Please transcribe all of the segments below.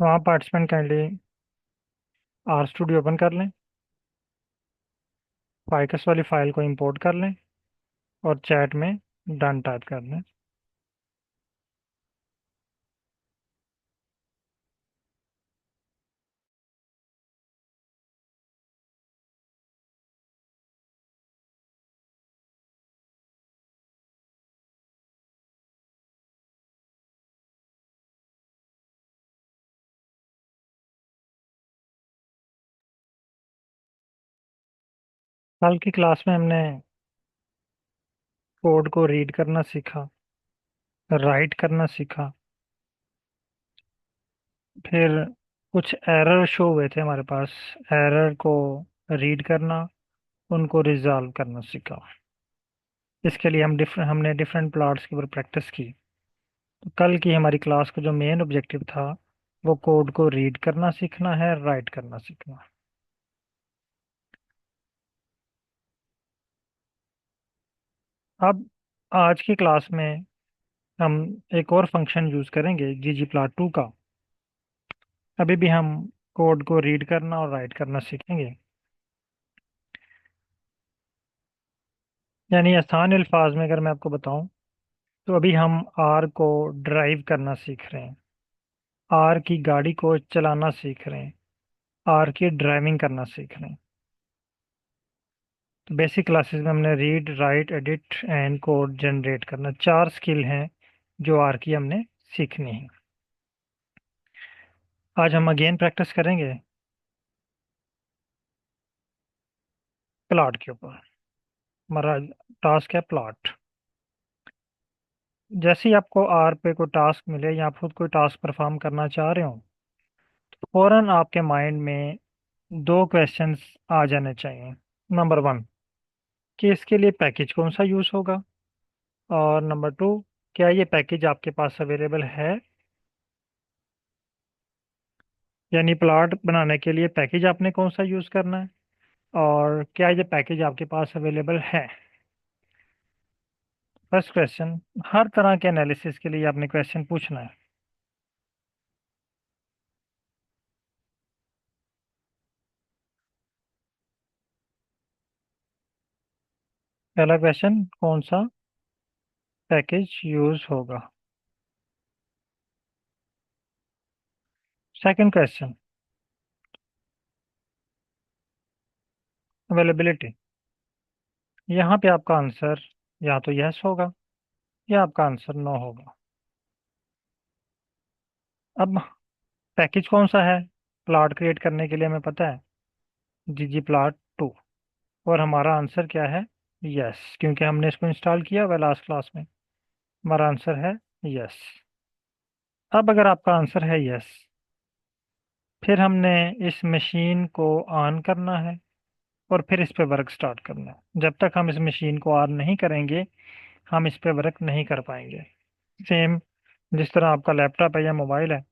वहाँ participant kindly R studio open कर लें, फाइकस वाली फाइल को इंपोर्ट कर लें और चैट में डन टाइप कर लें। कल की क्लास में हमने कोड को रीड करना सीखा, राइट करना सीखा, फिर कुछ एरर शो हुए थे हमारे पास, एरर को रीड करना, उनको रिजॉल्व करना सीखा। इसके लिए हमने डिफरेंट प्लॉट्स के ऊपर प्रैक्टिस की। तो कल की हमारी क्लास का जो मेन ऑब्जेक्टिव था वो कोड को रीड करना सीखना है, राइट करना सीखना। अब आज की क्लास में हम एक और फंक्शन यूज करेंगे ggplot2 का। अभी भी हम कोड को रीड करना और राइट करना सीखेंगे। यानी आसान अल्फाज में अगर मैं आपको बताऊं तो अभी हम आर को ड्राइव करना सीख रहे हैं, आर की गाड़ी को चलाना सीख रहे हैं, आर की ड्राइविंग करना सीख रहे हैं। तो बेसिक क्लासेस में हमने read write edit and code generate करना, चार स्किल हैं जो आर की हमने सीखनी है। आज हम अगेन प्रैक्टिस करेंगे प्लॉट के ऊपर। हमारा टास्क है प्लॉट। जैसे ही आपको आर पे कोई टास्क मिले या आप खुद कोई टास्क परफॉर्म करना चाह रहे हो, तो फौरन आपके माइंड में दो क्वेश्चंस आ जाने चाहिए। नंबर वन, कि इसके लिए पैकेज कौन सा यूज होगा, और नंबर टू, क्या ये पैकेज आपके पास अवेलेबल है। यानी प्लॉट बनाने के लिए पैकेज आपने कौन सा यूज करना है, और क्या ये पैकेज आपके पास अवेलेबल है। फर्स्ट क्वेश्चन, हर तरह के एनालिसिस के लिए आपने क्वेश्चन पूछना है। पहला क्वेश्चन, कौन सा पैकेज यूज होगा। Second question, availability. यहाँ पे आपका आंसर या तो यस होगा या आपका आंसर नो होगा। अब पैकेज कौन सा है प्लॉट क्रिएट करने के लिए हमें पता है, ggplot2। और हमारा आंसर क्या है, यस, क्योंकि हमने इसको इंस्टॉल किया हुआ लास्ट क्लास में। हमारा आंसर है यस। अब अगर आपका आंसर है यस, फिर हमने इस मशीन को ऑन करना है और फिर इस पे वर्क स्टार्ट करना है। जब तक हम इस मशीन को ऑन नहीं करेंगे हम इस पे वर्क नहीं कर पाएंगे। सेम जिस तरह आपका लैपटॉप है या मोबाइल है,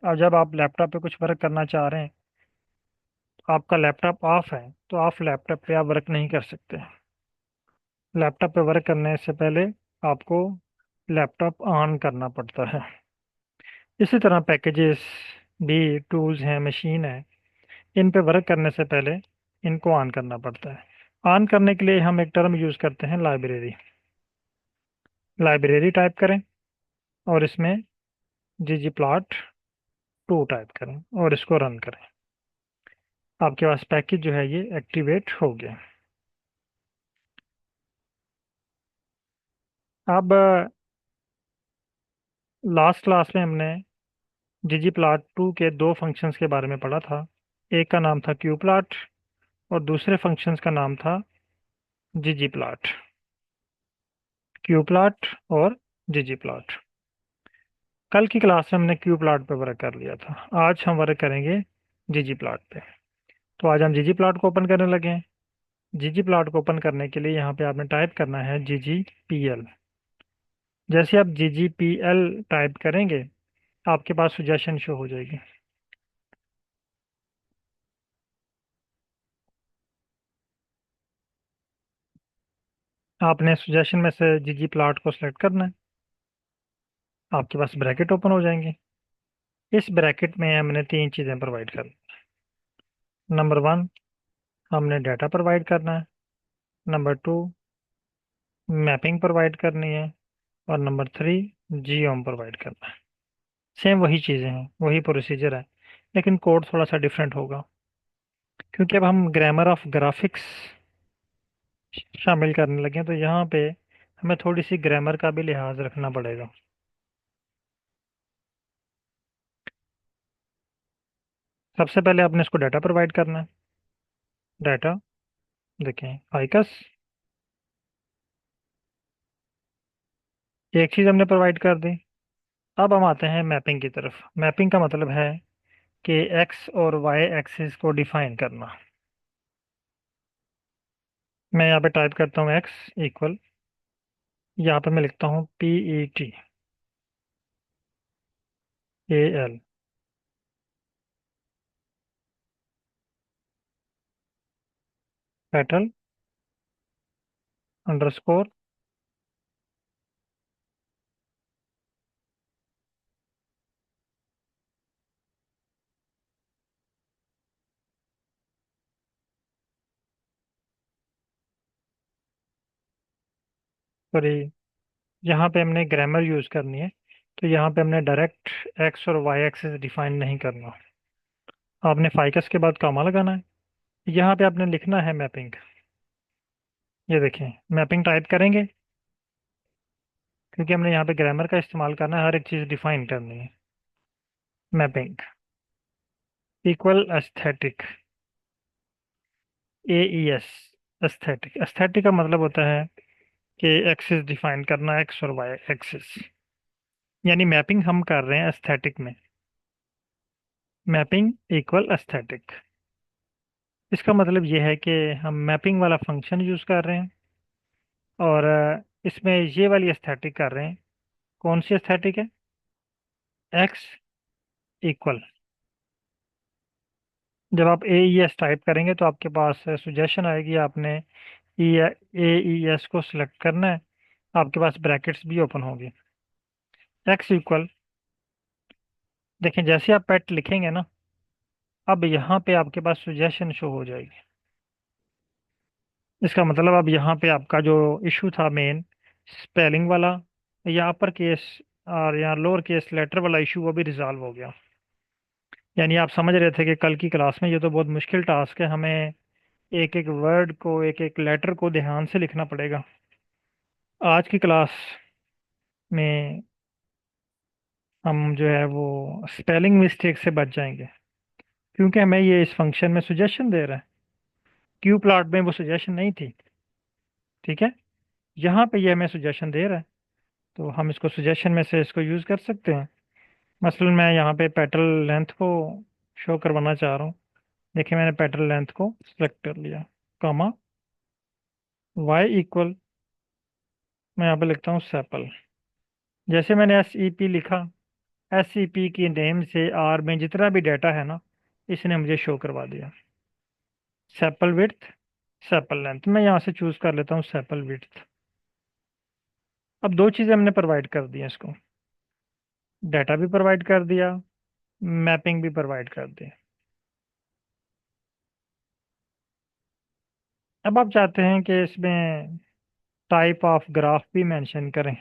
और जब आप लैपटॉप पे कुछ वर्क करना चाह रहे हैं, आपका लैपटॉप ऑफ है, तो आप लैपटॉप पे आप वर्क नहीं कर सकते। लैपटॉप पे वर्क करने से पहले आपको लैपटॉप ऑन करना पड़ता है। इसी तरह पैकेजेस भी टूल्स हैं, मशीन है, इन पे वर्क करने से पहले इनको ऑन करना पड़ता है। ऑन करने के लिए हम एक टर्म यूज करते हैं, लाइब्रेरी। लाइब्रेरी टाइप करें और इसमें ggplot2 टाइप करें और इसको रन करें। आपके पास पैकेज जो है ये एक्टिवेट हो गया। अब लास्ट क्लास में हमने ggplot2 के दो फंक्शंस के बारे में पढ़ा था। एक का नाम था qplot और दूसरे फंक्शंस का नाम था ggplot। qplot और ggplot। कल की क्लास में हमने qplot पे वर्क कर लिया था, आज हम वर्क करेंगे ggplot पे। तो आज हम ggplot को ओपन करने लगे हैं। ggplot को ओपन करने के लिए यहाँ पे आपने टाइप करना है ggpl। जैसे आप ggpl टाइप करेंगे आपके पास सजेशन शो हो जाएगी। आपने सजेशन में से ggplot को सिलेक्ट करना है, आपके पास ब्रैकेट ओपन हो जाएंगे। इस ब्रैकेट में हमने तीन चीज़ें प्रोवाइड कर। नंबर वन, हमने डाटा प्रोवाइड करना है। नंबर टू, मैपिंग प्रोवाइड करनी है। और नंबर थ्री, जीओम प्रोवाइड करना है। सेम वही चीज़ें हैं, वही प्रोसीजर है, लेकिन कोड थोड़ा सा डिफरेंट होगा, क्योंकि अब हम ग्रामर ऑफ ग्राफिक्स शामिल करने लगे हैं, तो यहाँ पे हमें थोड़ी सी ग्रामर का भी लिहाज रखना पड़ेगा। सबसे पहले आपने इसको डाटा प्रोवाइड करना है। डाटा, देखें फाइकस, एक चीज़ हमने प्रोवाइड कर दी। अब हम आते हैं मैपिंग की तरफ। मैपिंग का मतलब है कि एक्स और वाई एक्सिस को डिफाइन करना। मैं यहाँ पे टाइप करता हूँ एक्स इक्वल, यहाँ पे मैं लिखता हूँ PETAL, पेटल अंडरस्कोर, सॉरी, यहाँ पे हमने ग्रामर यूज़ करनी है, तो यहाँ पे हमने डायरेक्ट एक्स और वाई एक्सिस डिफाइन नहीं करना। आपने फाइकस के बाद कॉमा लगाना है। यहाँ पे आपने लिखना है मैपिंग। ये देखें, मैपिंग टाइप करेंगे, क्योंकि हमने यहाँ पे ग्रामर का इस्तेमाल करना है, हर एक चीज़ डिफाइन करनी है। Mapping equal aesthetic, AES, aesthetic. Aesthetic का मतलब होता है कि एक्सिस डिफाइन करना, एक्स और वाई एक्सिस, यानी मैपिंग हम कर रहे हैं एस्थेटिक में। मैपिंग इक्वल एस्थेटिक, इसका मतलब ये है कि हम मैपिंग वाला फंक्शन यूज़ कर रहे हैं, और इसमें ये वाली एस्थेटिक कर रहे हैं। कौन सी एस्थेटिक है? एक्स इक्वल, जब आप AES टाइप करेंगे तो आपके पास सुजेशन आएगी, आपने AES को सिलेक्ट करना है, आपके पास ब्रैकेट्स भी ओपन होंगी। एक्स इक्वल, देखें जैसे आप पेट लिखेंगे ना, अब यहाँ पे आपके पास सुजेशन शो हो जाएगी। इसका मतलब अब यहाँ पे आपका जो इशू था मेन, स्पेलिंग वाला या अपर केस और या लोअर केस लेटर वाला इशू, वो भी रिजॉल्व हो गया। यानी आप समझ रहे थे कि कल की क्लास में ये तो बहुत मुश्किल टास्क है, हमें एक एक वर्ड को, एक एक लेटर को ध्यान से लिखना पड़ेगा। आज की क्लास में हम जो है वो स्पेलिंग मिस्टेक से बच जाएंगे, क्योंकि हमें ये इस फंक्शन में सुजेशन दे रहा है। क्यू प्लॉट में वो सुजेशन नहीं थी, ठीक है। यहाँ पे ये हमें सुजेशन दे रहा है, तो हम इसको सुजेशन में से इसको यूज़ कर सकते हैं। मसलन मैं यहाँ पे पेटल लेंथ को शो करवाना चाह रहा हूँ। देखिए मैंने पेटल लेंथ को सिलेक्ट कर लिया, कॉमा वाई इक्वल, मैं यहाँ पे लिखता हूँ सेपल। जैसे मैंने SEP लिखा, SEP की नेम से आर में जितना भी डाटा है ना, इसने मुझे शो करवा दिया। सेपल विड्थ, सेपल लेंथ, मैं यहाँ से चूज कर लेता हूँ सेपल विड्थ। अब दो चीज़ें हमने प्रोवाइड कर दी हैं इसको, डाटा भी प्रोवाइड कर दिया, मैपिंग भी प्रोवाइड कर दी। अब आप चाहते हैं कि इसमें टाइप ऑफ ग्राफ भी मेंशन करें,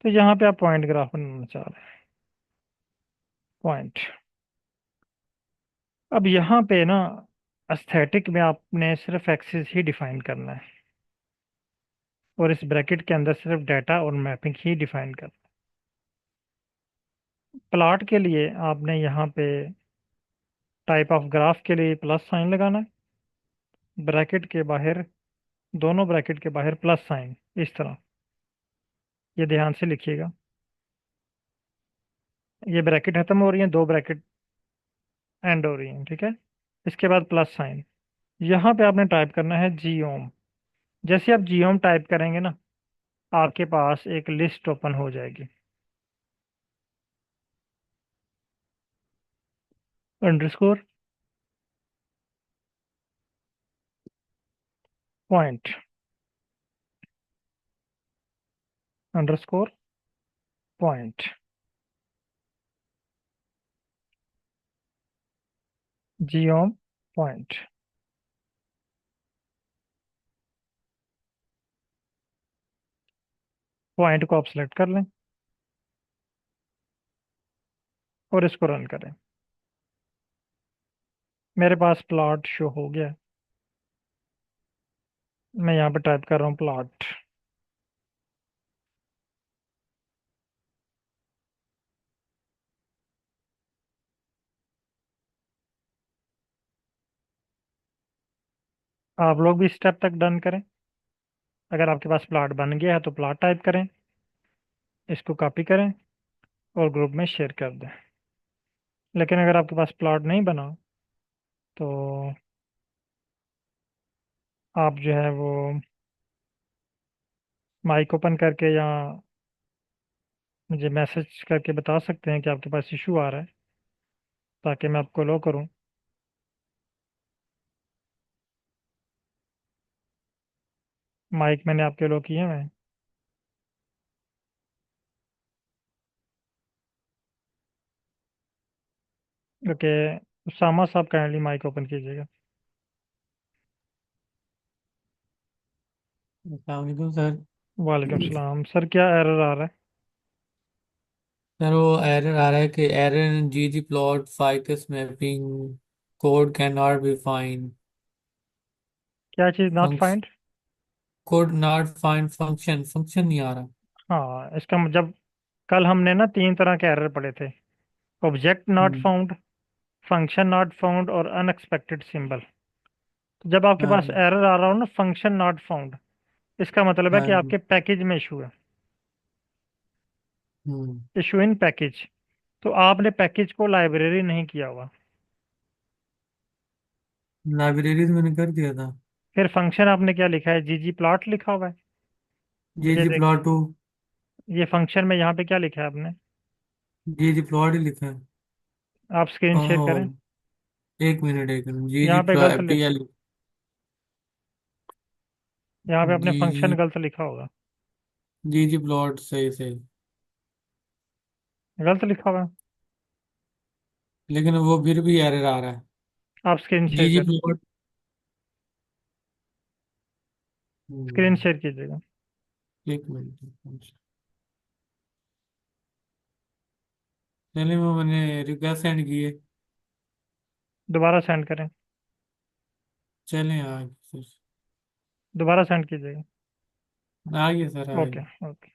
तो यहाँ पे आप पॉइंट ग्राफ बनाना चाह रहे हैं, पॉइंट। अब यहाँ पे ना एस्थेटिक में आपने सिर्फ एक्सिस ही डिफाइन करना है, और इस ब्रैकेट के अंदर सिर्फ डाटा और मैपिंग ही डिफाइन करना है। प्लॉट के लिए आपने यहाँ पे टाइप ऑफ ग्राफ के लिए प्लस साइन लगाना है, ब्रैकेट के बाहर, दोनों ब्रैकेट के बाहर प्लस साइन, इस तरह। ये ध्यान से लिखिएगा, ये ब्रैकेट खत्म हो रही है, दो ब्रैकेट एंड हो रही हैं, ठीक है। इसके बाद प्लस साइन, यहाँ पे आपने टाइप करना है जीओम। जैसे आप जीओम टाइप करेंगे ना, आपके पास एक लिस्ट ओपन हो जाएगी। Underscore, point, underscore, point. Geom point. Point को आप सेलेक्ट कर लें और इसको रन करें। मेरे पास प्लॉट शो हो गया। मैं यहाँ पे टाइप कर रहा हूँ प्लॉट। आप लोग भी स्टेप तक डन करें। अगर आपके पास प्लॉट बन गया है तो प्लॉट टाइप करें, इसको कॉपी करें और ग्रुप में शेयर कर दें। लेकिन अगर आपके पास प्लॉट नहीं बना तो आप जो है वो माइक ओपन करके या मुझे मैसेज करके बता सकते हैं कि आपके पास इशू आ रहा है, ताकि मैं आपको लो करूं। माइक मैंने आपके लो किए हुए हैं। ओके, उसामा साहब काइंडली माइक ओपन कीजिएगा। अस्सलाम वालेकुम सर। वालेकुम सलाम सर, क्या एरर आ रहा है? सर वो एरर आ रहा है कि error in ggplot ficus mapping code can not be find क्या चीज़ not function find? Code not find function नहीं आ रहा। हाँ, इसका जब कल हमने ना तीन तरह के एरर पढ़े थे। Object not hmm. Found, function not found और अनएक्सपेक्टेड सिंबल। तो जब आपके हाँ पास जी। एरर आ रहा हो ना फंक्शन नॉट फाउंड, इसका मतलब है हाँ कि जी। आपके पैकेज में इशू है। हम्म। Issue in package. तो आपने पैकेज को लाइब्रेरी नहीं किया हुआ। लाइब्रेरीज मैंने कर दिया था। फिर फंक्शन आपने क्या लिखा है? जी प्लॉट लिखा हुआ है। मुझे जी देख, प्लॉट टू। ये फंक्शन में यहाँ पे क्या लिखा है आपने? जी प्लॉट ही लिखा है। आप स्क्रीन शेयर करें। ओह, एक मिनट जी यहाँ पे गलत पी एल। यहाँ पे आपने फंक्शन जी गलत लिखा होगा। जी प्लॉट सही सही। गलत लिखा हुआ है। लेकिन वो फिर भी एरर आ रहा है। आप स्क्रीन शेयर जी करें। प्लॉट। स्क्रीन शेयर कीजिएगा। एक मिनट। चलिए वो मैंने रिक्वेस्ट सेंड की है। दोबारा सेंड करें। चलें आ गए सर। दोबारा सेंड कीजिएगा। आ गए सर आ ओके गए। ओके।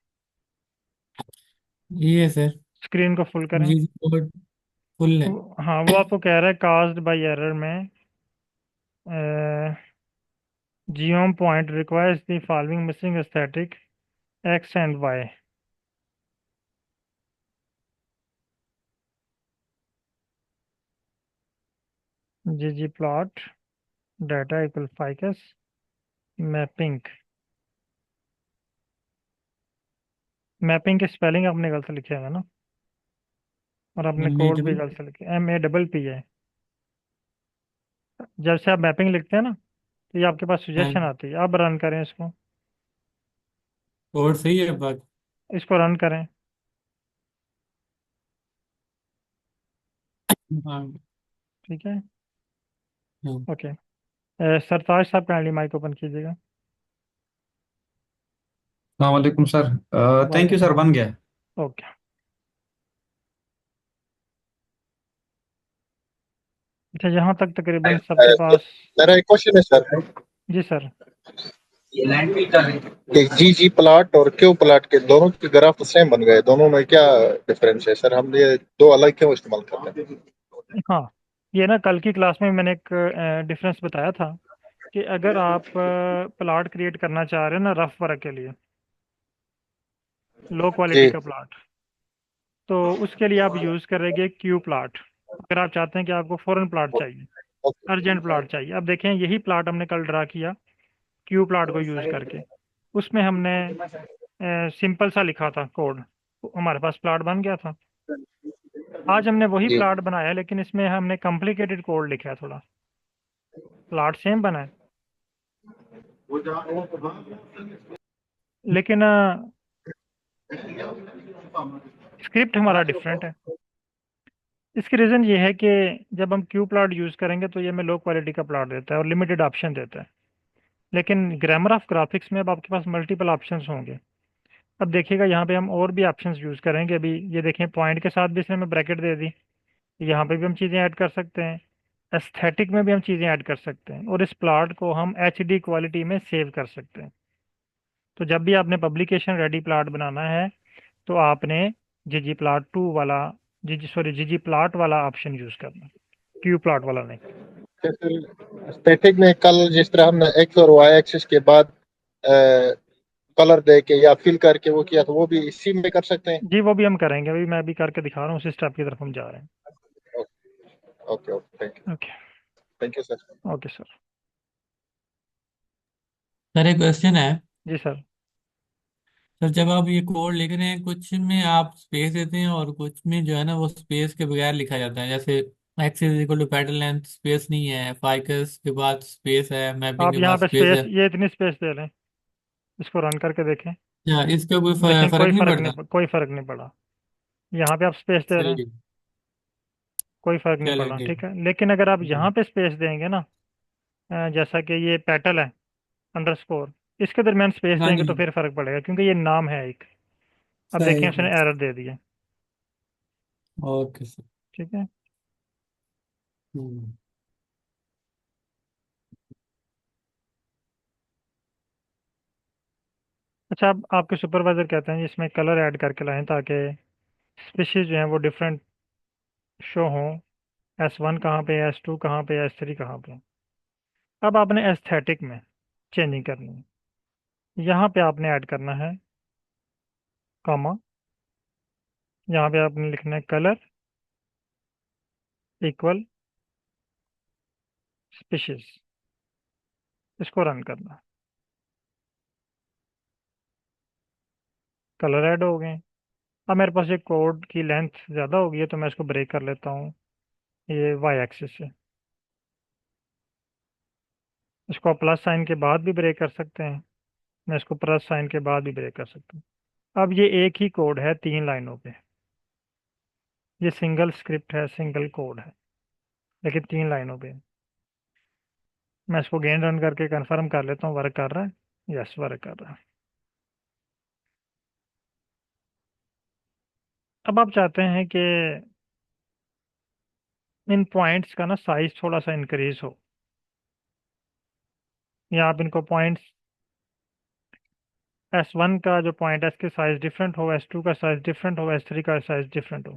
ये है सर। स्क्रीन को फुल करें। जी कोड फुल है। हाँ, वो आपको कह रहा है कास्ड बाय एरर में geom point requires the following missing aesthetic x and y. Ggplot data equal ficus mapping. Mapping की स्पेलिंग आपने गलत लिखे है ना, और आपने एम ए कोड भी डबल। गलत लिखे, MAPP है। जब से आप मैपिंग लिखते हैं ना तो ये आपके पास सजेशन आती है। अब रन करें इसको। और सही है बात। इसको रन करें। हाँ। ठीक है। हाँ। ओके। सरताज साहब काइंडली माइक ओपन कीजिएगा। वालेकुम सर। थैंक वालेकुम यू सर, सलाम। बन गया। ओके। अच्छा, यहाँ तक तकरीबन सबके पास। मेरा एक क्वेश्चन है सर जी सर। कि जी प्लाट और क्यू प्लाट के दोनों के ग्राफ सेम बन गए, दोनों में क्या डिफरेंस है सर? हम ये दो अलग क्यों इस्तेमाल करते हैं? हाँ, ये ना कल की क्लास में मैंने एक डिफरेंस बताया था कि अगर आप प्लॉट क्रिएट करना चाह रहे हो ना रफ वर्क के लिए, लो क्वालिटी जी का प्लॉट, तो उसके लिए आप यूज़ करेंगे क्यू प्लॉट। अगर आप चाहते हैं कि आपको फ़ौरन प्लॉट चाहिए, अर्जेंट प्लॉट चाहिए। अब देखें, यही प्लॉट हमने कल ड्रा किया क्यू प्लॉट को यूज़ करके। उसमें हमने सिंपल सा लिखा था कोड, हमारे पास प्लॉट बन गया था। आज हमने वही जी प्लॉट बनाया, लेकिन इसमें हमने कॉम्प्लिकेटेड कोड लिखा है थोड़ा। प्लॉट सेम बना है, लेकिन स्क्रिप्ट हमारा डिफरेंट है। इसकी रीज़न ये है कि जब हम क्यू प्लॉट यूज़ करेंगे तो ये हमें लो क्वालिटी का प्लॉट देता है और लिमिटेड ऑप्शन देता है। लेकिन ग्रामर ऑफ ग्राफिक्स में अब आपके पास मल्टीपल ऑप्शंस होंगे। अब देखिएगा यहाँ पे हम और भी ऑप्शंस यूज़ करेंगे। अभी ये देखें, पॉइंट के साथ भी इसने हमें ब्रैकेट दे दी। यहाँ पे भी हम चीज़ें ऐड कर सकते हैं, एस्थेटिक में भी हम चीज़ें ऐड कर सकते हैं, और इस प्लॉट को हम एचडी क्वालिटी में सेव कर सकते हैं। तो जब भी आपने पब्लिकेशन रेडी प्लॉट बनाना है तो आपने जीजी प्लॉट 2 वाला, जीजी प्लॉट वाला ऑप्शन यूज़ करना, क्यू प्लॉट वाला नहीं। स्टैटिक में कल जिस तरह हमने एक्स और वाई एक्सिस के बाद कलर दे के या फिल करके वो किया, तो वो भी इसी में कर सकते हैं। जी वो भी हम करेंगे, अभी मैं भी करके दिखा रहा हूँ, उसी स्टेप की तरफ हम जा रहे हैं। Okay okay, okay. Thank you sir. Okay sir. Sir एक क्वेश्चन है। जी सर। सर जब आप ये कोड लिख रहे हैं, कुछ में आप स्पेस देते हैं और कुछ में जो है ना वो स्पेस के बगैर लिखा जाता है। जैसे x is equal to pattern length, space नहीं है, फाइकस के बाद स्पेस है, मैपिंग आप के यहाँ बाद पे स्पेस स्पेस, है। ये इतनी स्पेस दे लें, इसको रन करके देखें। क्या इसका कोई देखें फर्क कोई नहीं फर्क पड़ता? नहीं, कोई फर्क नहीं पड़ा। यहाँ पे आप स्पेस दे रहे हैं, सही। कोई फर्क नहीं पड़ा, चलेंगे। ठीक है। लेकिन अगर आप हम्म, यहाँ पे स्पेस देंगे ना, जैसा कि ये पेटल है अंडरस्कोर, इसके दरमियान स्पेस हाँ देंगे जी। तो फिर फर्क पड़ेगा, क्योंकि ये नाम है एक। अब देखें सही उसने है। एरर दे दिया। Okay sir. ठीक है। हम्म। अच्छा, अब आपके सुपरवाइजर कहते हैं इसमें कलर ऐड करके लाएं ताकि स्पीशीज जो हैं वो डिफरेंट शो हों। S1 कहाँ पे, S2 कहाँ पे, S3 कहाँ पे। अब आपने एस्थेटिक में चेंजिंग करनी है। यहाँ पे आपने ऐड करना है कॉमा, यहाँ पे आपने लिखना है कलर इक्वल स्पीशीज, इसको रन करना। कलर ऐड हो गए। अब मेरे पास ये कोड की लेंथ ज़्यादा हो गई है तो मैं इसको ब्रेक कर लेता हूँ ये वाई एक्सिस से। इसको आप प्लस साइन के बाद भी ब्रेक कर सकते हैं, मैं इसको प्लस साइन के बाद भी ब्रेक कर सकता हूँ। अब ये एक ही कोड है 3 लाइनों पे, ये सिंगल स्क्रिप्ट है, सिंगल कोड है, लेकिन 3 लाइनों पे। मैं इसको गेन रन करके कंफर्म कर लेता हूँ वर्क कर रहा है। यस, वर्क कर रहा है। अब आप चाहते हैं कि इन पॉइंट्स का ना साइज थोड़ा सा इंक्रीज हो, या आप इनको पॉइंट्स S1 का जो पॉइंट है इसके साइज डिफरेंट हो, S2 का साइज डिफरेंट हो, S3 का साइज डिफरेंट हो।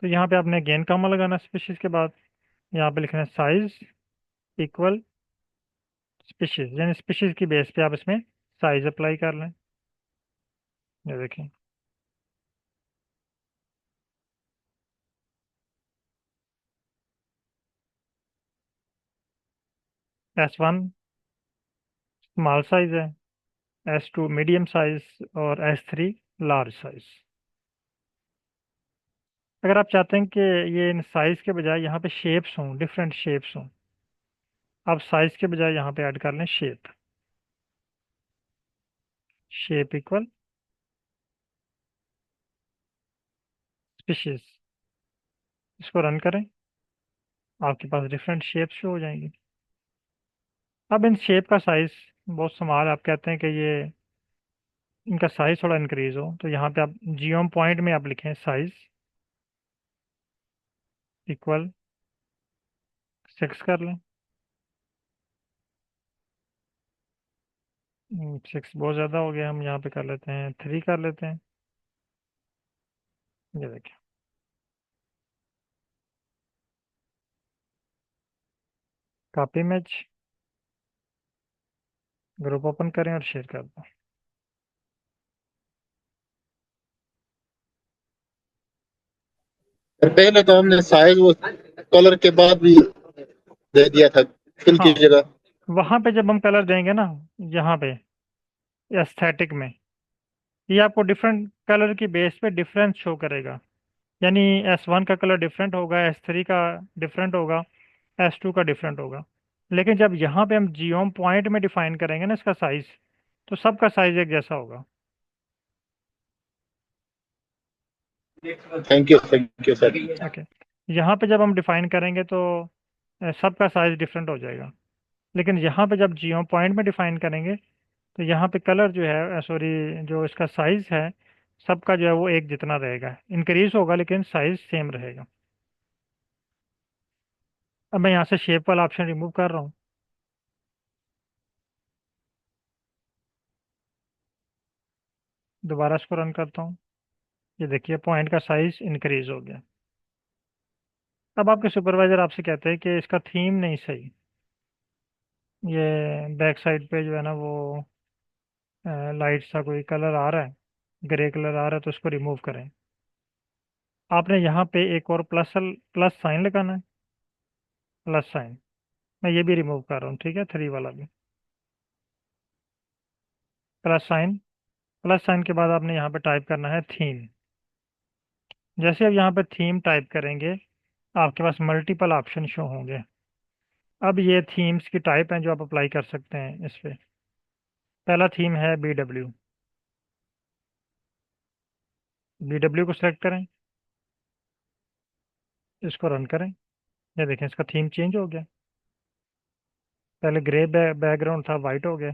तो यहाँ पे आपने गेन कॉमा लगाना स्पीशीज के बाद, यहाँ पे लिखना है साइज इक्वल स्पीशीज, यानी स्पीशीज की बेस पे आप इसमें साइज अप्लाई कर लें। ये देखें, S1 स्मॉल साइज है, S2 मीडियम साइज और S3 लार्ज साइज। अगर आप चाहते हैं कि ये इन साइज के बजाय यहाँ पे शेप्स हों, डिफरेंट शेप्स हों, आप साइज के बजाय यहाँ पे ऐड कर लें शेप। शेप इक्वल स्पीशीज, इसको रन करें, आपके पास डिफरेंट शेप्स शो हो जाएंगी। अब इन शेप का साइज बहुत स्मॉल, आप कहते हैं कि ये इनका साइज थोड़ा इंक्रीज हो, तो यहाँ पे आप जियोम पॉइंट में आप लिखें साइज इक्वल 6 कर लें। 6 बहुत ज़्यादा हो गया, हम यहाँ पे कर लेते हैं 3 कर लेते हैं। ये देखिए, कॉपी इमेज, ग्रुप ओपन करें और शेयर कर दें। पहले तो हमने साइज वो कलर के बाद भी दे दिया था, फिल की हाँ, जगह। वहाँ पे जब हम कलर देंगे ना, यहाँ पे एस्थेटिक में, ये आपको डिफरेंट कलर की बेस पे डिफरेंस शो करेगा। यानी S1 का कलर डिफरेंट होगा, S3 का डिफरेंट होगा, S2 का डिफरेंट होगा। लेकिन जब यहाँ पे हम जियोम पॉइंट में डिफाइन करेंगे ना इसका साइज, तो सबका साइज एक जैसा होगा। Thank you sir. ओके। यहाँ पे जब हम डिफाइन करेंगे तो सबका साइज डिफरेंट हो जाएगा। लेकिन यहाँ पे जब जियो पॉइंट में डिफाइन करेंगे तो यहाँ पे कलर जो है, सॉरी, जो इसका साइज है सबका जो है वो एक जितना रहेगा, इंक्रीज होगा लेकिन साइज सेम रहेगा। अब मैं यहाँ से शेप वाला ऑप्शन रिमूव कर रहा हूँ। दोबारा इसको रन करता हूँ। ये देखिए पॉइंट का साइज इंक्रीज हो गया। अब आपके सुपरवाइजर आपसे कहते हैं कि इसका थीम नहीं सही, ये बैक साइड पे जो है ना वो लाइट सा कोई कलर आ रहा है, ग्रे कलर आ रहा है, तो उसको रिमूव करें। आपने यहाँ पे एक और प्लस प्लस साइन लगाना है, प्लस साइन। मैं ये भी रिमूव कर रहा हूँ, ठीक है, थ्री वाला भी। प्लस साइन, प्लस साइन के बाद आपने यहाँ पे टाइप करना है थीम। जैसे आप यहाँ पे थीम टाइप करेंगे आपके पास मल्टीपल ऑप्शन शो होंगे। अब ये थीम्स की टाइप हैं जो आप अप्लाई कर सकते हैं इस पे। पहला थीम है BW। BW को सिलेक्ट करें, इसको रन करें। ये देखें इसका थीम चेंज हो गया। पहले ग्रे बैकग्राउंड था, वाइट हो गया।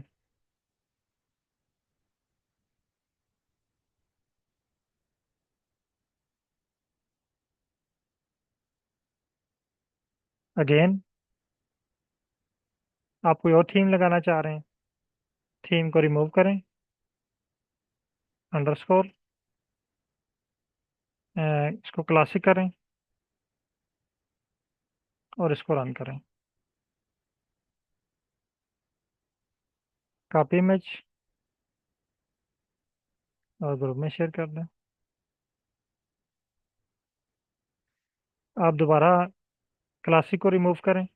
अगेन आप कोई और थीम लगाना चाह रहे हैं, थीम को रिमूव करें, अंडरस्कोर, इसको क्लासिक करें और इसको रन करें। कॉपी इमेज और ग्रुप में शेयर कर दें। आप दोबारा क्लासिक को रिमूव करें,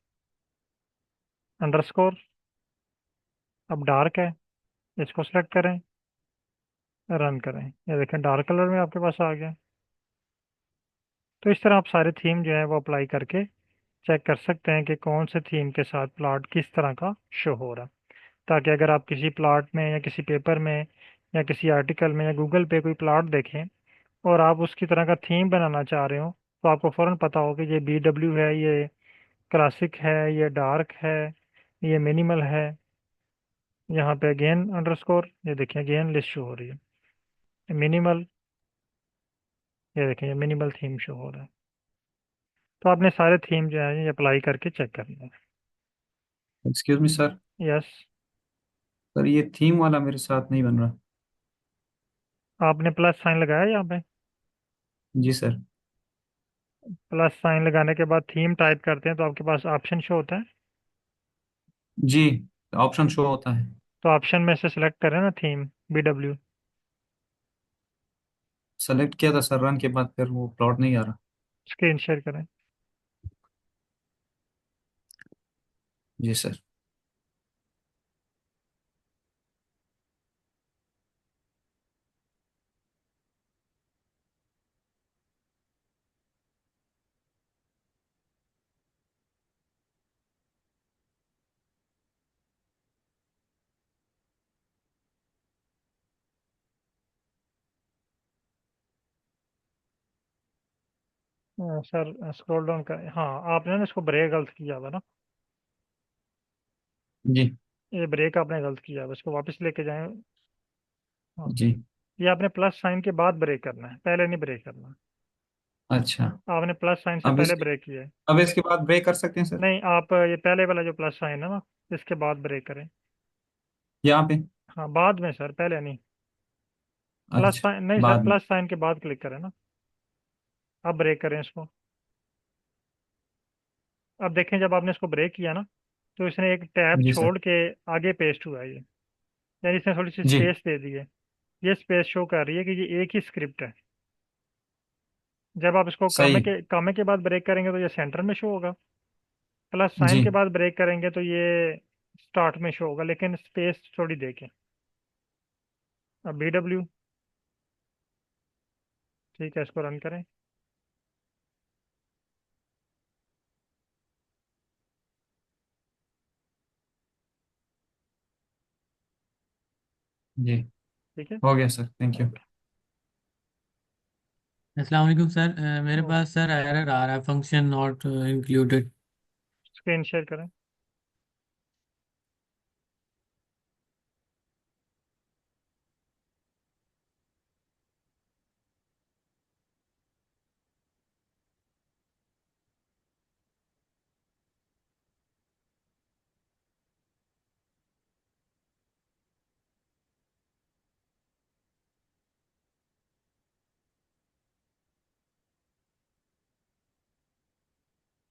अंडरस्कोर, अब डार्क है, इसको सेलेक्ट करें, रन करें। ये देखें डार्क कलर में आपके पास आ गया। तो इस तरह आप सारे थीम जो है वो अप्लाई करके चेक कर सकते हैं कि कौन से थीम के साथ प्लॉट किस तरह का शो हो रहा है, ताकि अगर आप किसी प्लॉट में या किसी पेपर में या किसी आर्टिकल में या गूगल पे कोई प्लॉट देखें और आप उसकी तरह का थीम बनाना चाह रहे हो तो आपको फ़ौरन पता हो कि ये BW है, ये क्लासिक है, ये डार्क है, ये मिनिमल है। यहाँ पे अगेन अंडरस्कोर, ये देखिए अगेन लिस्ट शो हो रही है मिनिमल। ये देखें ये मिनिमल थीम शो हो रहा है। तो आपने सारे थीम जो है ये अप्लाई करके चेक करना है। Excuse me sir. Yes. Sir ये थीम वाला मेरे साथ नहीं बन रहा। आपने प्लस साइन लगाया यहाँ पे। जी सर। प्लस साइन लगाने के बाद थीम टाइप करते हैं तो आपके पास ऑप्शन शो होता है। जी, ऑप्शन शो होता है। तो ऑप्शन में से सिलेक्ट करें ना थीम BW। सेलेक्ट किया था सर, रन के बाद फिर वो प्लॉट नहीं आ रहा। स्क्रीन शेयर करें। जी सर। सर स्क्रॉल डाउन करें, हाँ आपने ना इसको ब्रेक गलत किया हुआ ना। जी। ये ब्रेक आपने गलत किया हुआ, इसको वापस लेके जाएं। हाँ, जी। ये आपने प्लस साइन के बाद ब्रेक करना है, पहले नहीं ब्रेक करना। अच्छा। आपने प्लस साइन से अब पहले इसके ब्रेक किया है। अब इसके बाद ब्रेक कर सकते हैं सर? नहीं, आप ये पहले वाला जो प्लस साइन है ना इसके बाद ब्रेक करें। यहाँ पे? हाँ बाद में सर, पहले नहीं। प्लस अच्छा, साइन नहीं सर, बाद में। प्लस साइन के बाद क्लिक करें ना। अब ब्रेक करें इसको। अब देखें जब आपने इसको ब्रेक किया ना तो इसने एक टैब जी सर। छोड़ के आगे पेस्ट हुआ है ये, यानी इसने थोड़ी सी जी। स्पेस दे दी है। ये स्पेस शो कर रही है कि ये एक ही स्क्रिप्ट है। जब आप इसको सही। कामे के बाद ब्रेक करेंगे तो ये सेंटर में शो होगा। प्लस साइन जी। के बाद ब्रेक करेंगे तो ये स्टार्ट में शो होगा, लेकिन स्पेस थोड़ी देखें। अब BW, ठीक है, इसको रन करें। जी। ठीक है। हो गया सर, थैंक यू। ओके। अस्सलाम वालेकुम सर। मेरे और पास सर एरर आ रहा है, function not included. Screen share करें।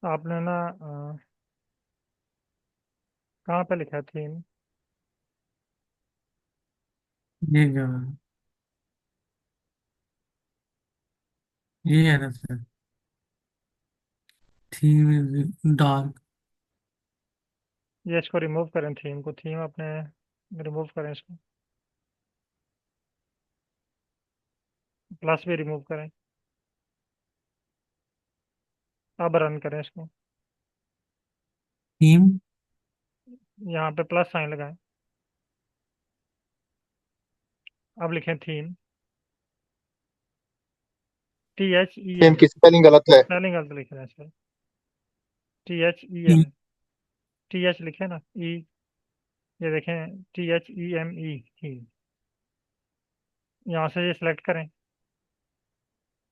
आपने ना कहाँ पे लिखा है थीम? ये क्या है? ये है ना सर, थीम इज डार्क। ये इसको रिमूव करें, थीम को, थीम अपने रिमूव करें इसको, प्लस भी रिमूव करें। अब रन करें इसको। थीम। यहाँ पे प्लस साइन लगाएं। अब लिखें थीम, थीम THEM। की स्पेलिंग गलत है। स्पेलिंग गलत लिख रहे हैं सर। THEM, theme. TH लिखे ना, ई, ये देखें, THEME, थीम। यहाँ से ये सिलेक्ट करें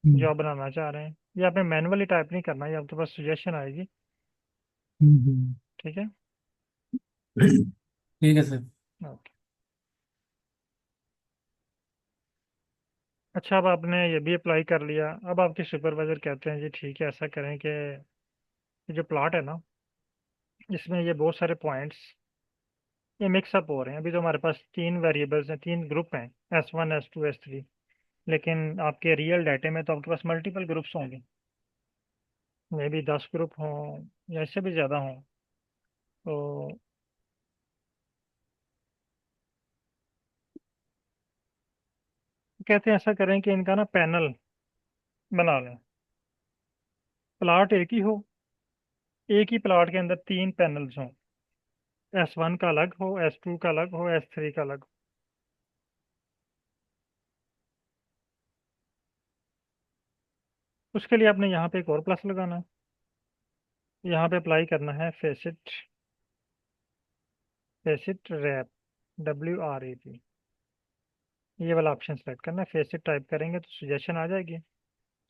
जो आप बनाना चाह रहे हैं। ये आपने मैनुअली टाइप नहीं करना, ये आपके पास सजेशन आएगी। हम्म। ठीक है। ठीक है सर। ओके। अच्छा, अब आपने ये भी अप्लाई कर लिया। अब आपके सुपरवाइजर कहते हैं जी ठीक है, ऐसा करें कि ये जो प्लॉट है ना, इसमें ये बहुत सारे पॉइंट्स ये मिक्सअप हो रहे हैं। अभी तो हमारे पास तीन वेरिएबल्स हैं, तीन ग्रुप हैं, S1 S2 S3। लेकिन आपके रियल डाटे में तो आपके पास मल्टीपल ग्रुप्स होंगे, मे भी 10 ग्रुप हों या इससे भी ज़्यादा हों। तो कहते हैं ऐसा करें कि इनका ना पैनल बना लें। प्लाट एक ही हो, एक ही प्लाट के अंदर तीन पैनल्स हों, S1 का अलग हो, S2 का अलग हो, S3 का अलग हो। उसके लिए आपने यहाँ पे एक और प्लस लगाना है। यहाँ पे अप्लाई करना है फेसिट, फेसिट रैप, WRAP। ये वाला ऑप्शन सेलेक्ट करना है। फेसिट टाइप करेंगे तो सुजेशन आ जाएगी।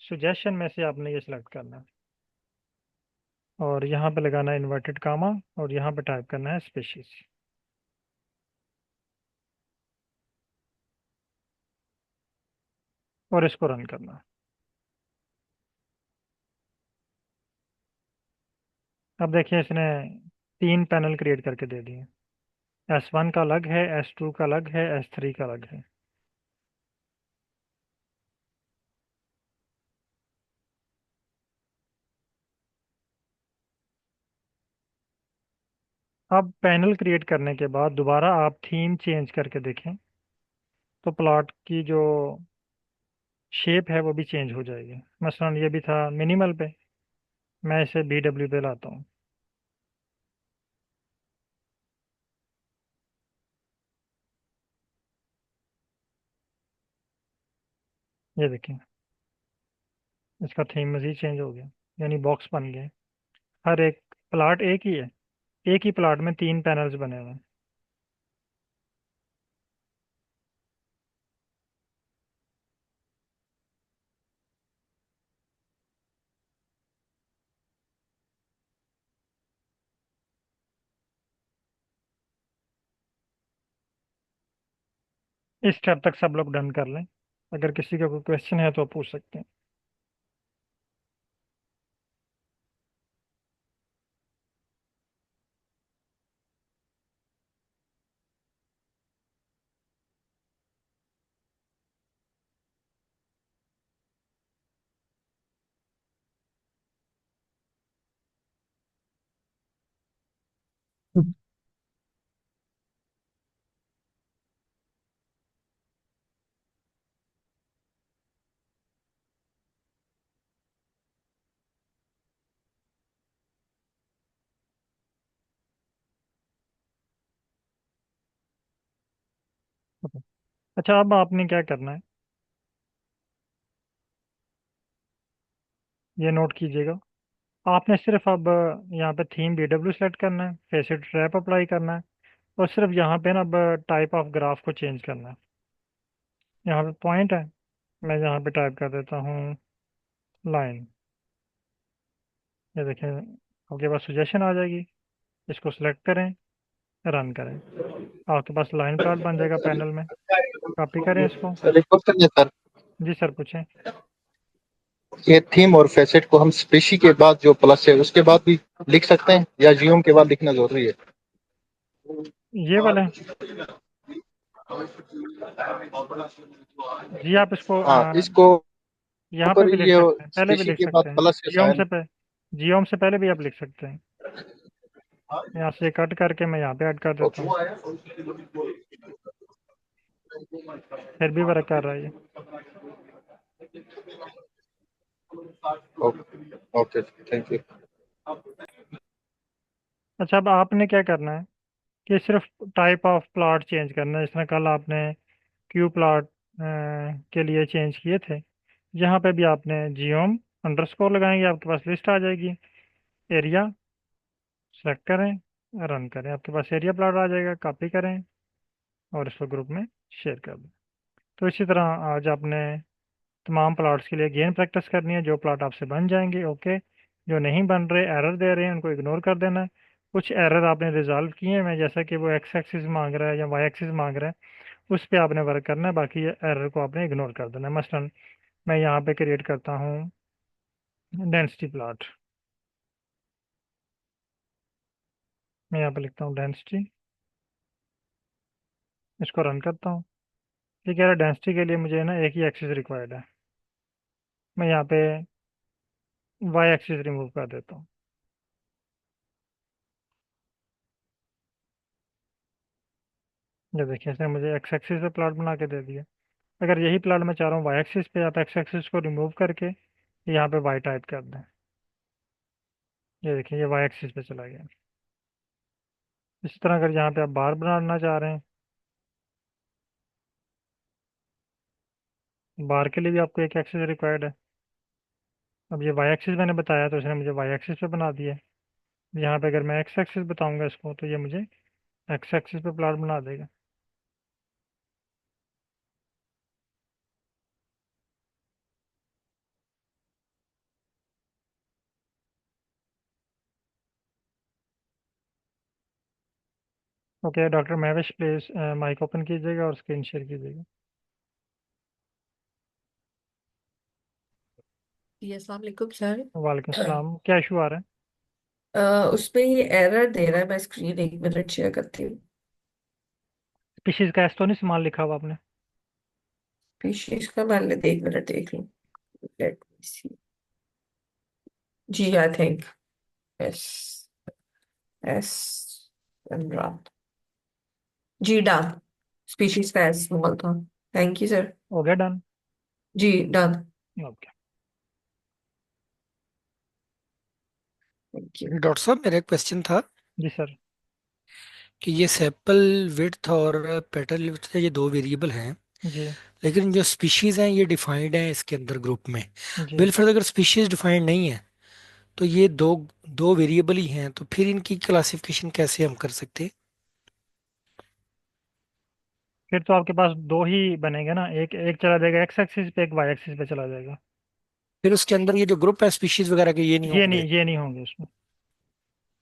सुजेशन में से आपने ये सिलेक्ट करना है और यहाँ पे लगाना है इन्वर्टेड कामा और यहाँ पे टाइप करना है स्पेशीज और इसको रन करना है। अब देखिए इसने तीन पैनल क्रिएट करके दे दिए। S1 का अलग है, S2 का अलग है, S3 का अलग है। अब पैनल क्रिएट करने के बाद दोबारा आप थीम चेंज करके देखें तो प्लॉट की जो शेप है वो भी चेंज हो जाएगी। मसलन ये भी था मिनिमल पे, मैं इसे BW पे लाता हूँ। ये देखें, इसका थीम मज़ीद चेंज हो गया, यानी बॉक्स बन गए। हर एक प्लाट एक ही है, एक ही प्लाट में तीन पैनल्स बने हुए हैं। इस स्टेप तक सब लोग डन कर लें। अगर किसी का कोई क्वेश्चन है तो पूछ सकते हैं। अच्छा, अब आपने क्या करना है, ये नोट कीजिएगा। आपने सिर्फ अब यहाँ पे थीम BW सेलेक्ट करना है, फेसेट रैप अप्लाई करना है, और सिर्फ यहाँ पे ना अब टाइप ऑफ ग्राफ को चेंज करना है। यहाँ पे पॉइंट है, मैं यहाँ पे टाइप कर देता हूँ लाइन। ये देखें, आपके पास सजेशन आ जाएगी, इसको सिलेक्ट करें, रन करें, आपके पास लाइन प्लॉट बन जाएगा पैनल में। कॉपी करें इसको। सर एक क्वेश्चन है सर, जी सर, पूछें। ये थीम और फैसेट को हम स्पेशी के बाद जो प्लस है उसके बाद भी लिख सकते हैं या जियोम के बाद लिखना जरूरी है? ये वाला है। जी, आप इसको हाँ, इसको यहाँ पे ऊपर भी लिख ये सकते हैं, पहले भी स्पेशी लिख के बाद सकते हैं। प्लस है शायद। जियोम से पहले भी आप लिख सकते हैं। यहाँ से कट करके मैं यहाँ पे ऐड कर देता ओके हूँ, फिर भी वर्क कर रहा है ये। Okay okay, thank you. अच्छा, अब आपने क्या करना है कि सिर्फ टाइप ऑफ प्लॉट चेंज करना है। जिस तरह कल आपने क्यू प्लॉट के लिए चेंज किए थे, यहाँ पे भी आपने जियोम अंडरस्कोर लगाएंगे, आपके पास लिस्ट आ जाएगी। एरिया सेलेक्ट करें, रन करें, आपके पास एरिया प्लॉट आ जाएगा। कॉपी करें और इसको ग्रुप में शेयर कर दें। तो इसी तरह आज आपने तमाम प्लॉट्स के लिए गेन प्रैक्टिस करनी है। जो प्लॉट आपसे बन जाएंगे ओके, जो नहीं बन रहे, एरर दे रहे हैं, उनको इग्नोर कर देना है। कुछ एरर आपने रिजॉल्व किए हैं, जैसा कि वो एक्स एक्सिस मांग रहा है या वाई एक्सिस मांग रहा है, उस पर आपने वर्क करना है। बाकी एरर को आपने इग्नोर कर देना है। मसलन मैं यहाँ पे क्रिएट करता हूँ डेंसिटी प्लॉट। मैं यहाँ पे लिखता हूँ डेंसिटी, इसको रन करता हूँ। ये कह रहा है डेंसिटी के लिए मुझे ना एक ही एक्सिस रिक्वायर्ड है। मैं यहाँ पे वाई एक्सिस रिमूव कर देता हूँ। ये देखिए, इसने मुझे एक्स एक्सिस पे प्लॉट बना के दे दिया। अगर यही प्लॉट मैं चाह रहा हूँ वाई एक्सिस पे, आप एक्स एक्सिस को रिमूव करके यहाँ पे वाई टाइप कर दें। ये देखिए, ये वाई एक्सिस पे चला गया। इसी तरह अगर यहाँ पे आप बार बनाना चाह रहे हैं, बार के लिए भी आपको एक एक्सिस रिक्वायर्ड है। अब ये वाई एक्सिस मैंने बताया तो इसने मुझे वाई एक्सिस पे बना दिया। यहाँ पे अगर मैं एक्स एक्सिस बताऊंगा इसको, तो ये मुझे एक्स एक्सिस पे प्लॉट बना देगा। Okay doctor Mahvesh, please mic open कीजिएगा और स्क्रीन शेयर कीजिएगा। जी अस्सलाम वालेकुम सर। वालेकुम सलाम, क्या इशू आ रहा है? उसमें ये एरर दे रहा है, मैं स्क्रीन एक मिनट शेयर करती हूँ। स्पीशीज का एस तो नहीं सामान लिखा हुआ आपने? स्पीशीज का मैंने एक मिनट देख लूँ। Let me see. जी I think S S Anurag. जी डन। स्पीशीज का एस स्मॉल था। Thank you sir. हो गया डन? जी done. Okay. Thank you. Doctor साहब, मेरा एक क्वेश्चन था जी सर। कि ये सेपल विड्थ और पेटल विड्थ ये दो वेरिएबल हैं, जी। लेकिन जो स्पीशीज हैं ये डिफाइंड हैं इसके अंदर ग्रुप में। जी, बिलफर्ज अगर स्पीशीज डिफाइंड नहीं है तो ये दो दो वेरिएबल ही हैं, तो फिर इनकी क्लासिफिकेशन कैसे हम कर सकते हैं? फिर तो आपके पास दो ही बनेंगे ना, एक एक चला जाएगा एक्स एक्सिस पे, एक वाई एक्सिस पे चला जाएगा। फिर उसके अंदर ये जो ग्रुप है स्पीशीज वगैरह के ये नहीं होंगे? ये नहीं होंगे उसमें।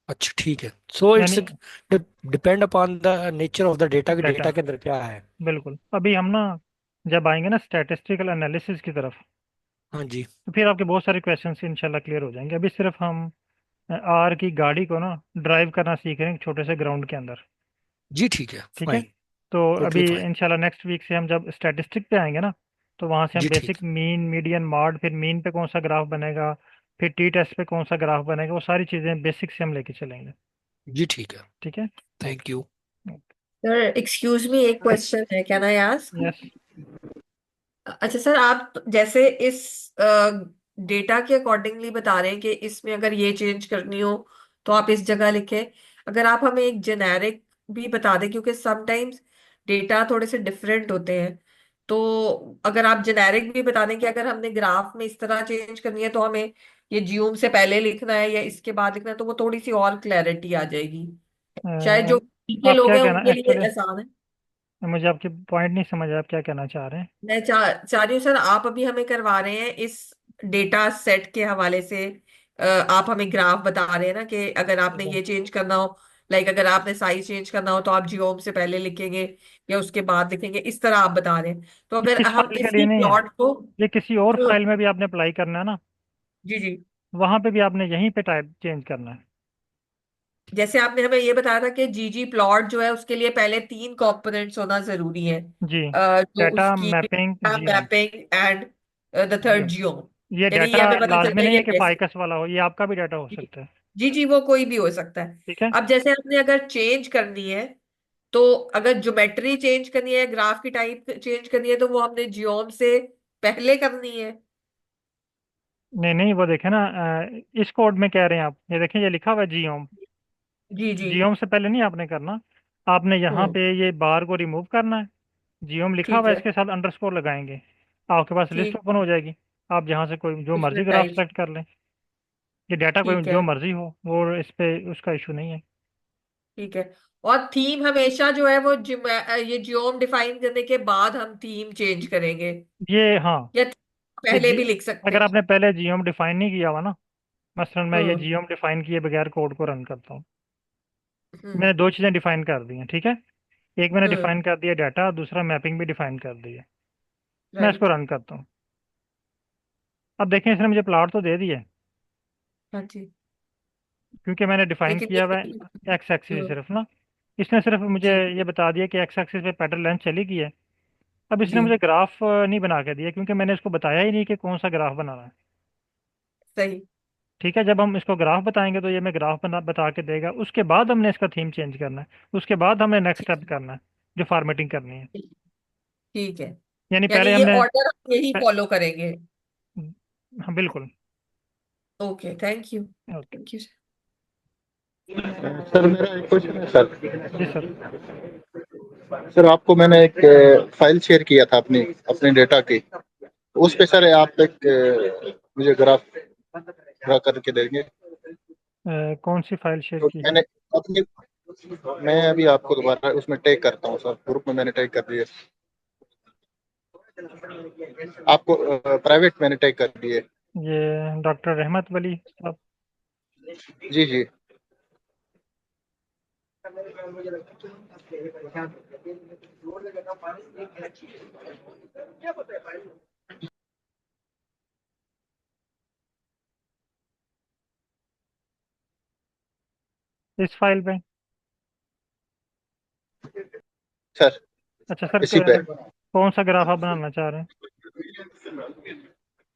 अच्छा ठीक है। सो इट्स यानी depend upon the nature of the data, कि डाटा, डेटा के अंदर क्या है। बिल्कुल। अभी हम ना जब आएंगे ना स्टैटिस्टिकल एनालिसिस की तरफ, हाँ जी। तो फिर आपके बहुत सारे क्वेश्चंस इंशाल्लाह क्लियर हो जाएंगे। अभी सिर्फ हम आर की गाड़ी को ना ड्राइव करना सीख रहे हैं एक छोटे से ग्राउंड के अंदर। जी ठीक है, ठीक है। फाइन। तो अभी टोटली फाइन। इंशाल्लाह नेक्स्ट वीक से हम जब स्टैटिस्टिक पे आएंगे ना, तो वहाँ से हम जी ठीक बेसिक मीन, मीडियन, मॉड, फिर मीन पे कौन सा ग्राफ बनेगा, फिर टी टेस्ट पे कौन सा ग्राफ बनेगा, वो सारी चीज़ें बेसिक से हम लेके चलेंगे। है। जी ठीक है। ठीक है। Thank you. Sir excuse me, एक क्वेश्चन है, कैन आई आस्क? यस। अच्छा सर, आप जैसे इस डेटा के अकॉर्डिंगली बता रहे हैं कि इसमें अगर ये चेंज करनी हो तो आप इस जगह लिखें। अगर आप हमें एक जेनेरिक भी बता दें, क्योंकि समटाइम्स डेटा थोड़े से डिफरेंट होते हैं, तो अगर आप जेनेरिक भी बता दें कि अगर हमने ग्राफ में इस तरह चेंज करनी है तो हमें ये जीओम से पहले लिखना है या इसके बाद लिखना है, तो वो थोड़ी सी और क्लैरिटी आ जाएगी। शायद जो के आप लोग क्या हैं कहना उनके लिए एक्चुअली, आसान है। मुझे आपकी पॉइंट नहीं समझ आया, आप क्या कहना चाह रहे हैं? मैं चाह रही हूँ सर, आप अभी हमें करवा रहे हैं इस डेटा सेट के हवाले से। आप हमें ग्राफ बता रहे हैं ना कि अगर आपने ये चेंज करना हो, लाइक अगर आपने साइज चेंज करना हो तो आप जियोम से पहले लिखेंगे या उसके बाद लिखेंगे, इस तरह आप बता रहे हैं। तो ये अगर इस हम फाइल के लिए इसी नहीं है, प्लॉट को ये किसी और जो फाइल में भी आपने अप्लाई करना है ना, जी जी, वहां पे भी आपने यहीं पे टाइप चेंज करना है। जैसे आपने हमें ये बताया था कि जीजी प्लॉट जो है उसके लिए पहले 3 कंपोनेंट्स होना जरूरी है, जी, जो डाटा उसकी mapping geom. Mapping and the third geom, geom. ये यानी डाटा ये हमें पता लाजमी चलता है नहीं ये है कि कैसे। फाइकस वाला हो, ये आपका भी डाटा हो जी सकता है। जी जी, वो कोई भी हो सकता है। ठीक है। अब जैसे आपने अगर चेंज करनी है, तो अगर ज्योमेट्री चेंज करनी है, ग्राफ की टाइप चेंज करनी है, तो वो हमने जियोम से पहले करनी है। नहीं नहीं, वो देखे ना, इस कोड में कह रहे हैं आप, ये देखें ये लिखा हुआ है जियोम। जी जी। जियोम से पहले नहीं आपने करना, आपने यहाँ हम्म। पे ये बार को रिमूव करना है। जियोम लिखा ठीक हुआ है, है। इसके साथ अंडरस्कोर लगाएंगे, आपके पास लिस्ट ठीक ओपन हो जाएगी। आप जहाँ से कोई जो उसमें मर्जी ग्राफ टाइप। सेलेक्ट कर लें। ये डाटा कोई ठीक है। जो मर्जी हो, वो इस पे उसका इशू नहीं है। ठीक है। और थीम हमेशा जो है वो ये जियोम डिफाइन करने के बाद हम थीम चेंज करेंगे, ये हाँ, या ये पहले भी लिख सकते अगर हैं? आपने पहले जियोम डिफाइन नहीं किया हुआ ना, मसलन मैं ये हम्म। जियोम डिफाइन किए बगैर कोड को रन करता हूँ। हम्म। मैंने दो चीज़ें डिफाइन कर दी हैं, ठीक है। एक मैंने हम्म। डिफाइन कर दिया डाटा, दूसरा मैपिंग भी डिफाइन कर दी है। मैं इसको राइट। रन करता हूँ। अब देखें, इसने मुझे प्लॉट तो दे दिया है, हाँ जी। क्योंकि मैंने डिफाइन लेकिन किया हुआ है एक्स एक्सिस हम्म। सिर्फ ना। इसने सिर्फ मुझे जी ये बता दिया कि एक्स एक्सिस पे पैटर्न लेंथ चली गई है। अब इसने जी। मुझे ग्राफ नहीं बना के दिया, क्योंकि मैंने इसको बताया ही नहीं कि कौन सा ग्राफ बनाना है। सही। ठीक है, जब हम इसको ग्राफ बताएंगे तो ये हमें ग्राफ बता के देगा, उसके बाद हमने इसका थीम चेंज करना है, उसके बाद हमने नेक्स्ट ठीक। स्टेप करना है, जो फॉर्मेटिंग करनी है। ठीक है। यानी यानी पहले ये हमने ऑर्डर हम यही फॉलो करेंगे। हाँ बिल्कुल। Okay, thank you okay. Thank you. Sir मेरा एक क्वेश्चन है सर। जी सर। सर आपको मैंने एक फाइल शेयर किया था अपनी अपने डेटा की, उस पे सर आप एक मुझे ग्राफ ड्रा करके देंगे? कौन सी फाइल शेयर तो की है? मैंने अपनी, मैं अभी आपको दोबारा उसमें टैग करता हूँ सर, ग्रुप में मैंने टैग कर दिया आपको, प्राइवेट मैंने टैग कर दिए। ये डॉक्टर रहमत वली साहब। जी जी। इस फाइल पे? सर अच्छा सर, इसी पे कौन सा ग्राफ आप बनाना चाह रहे हैं?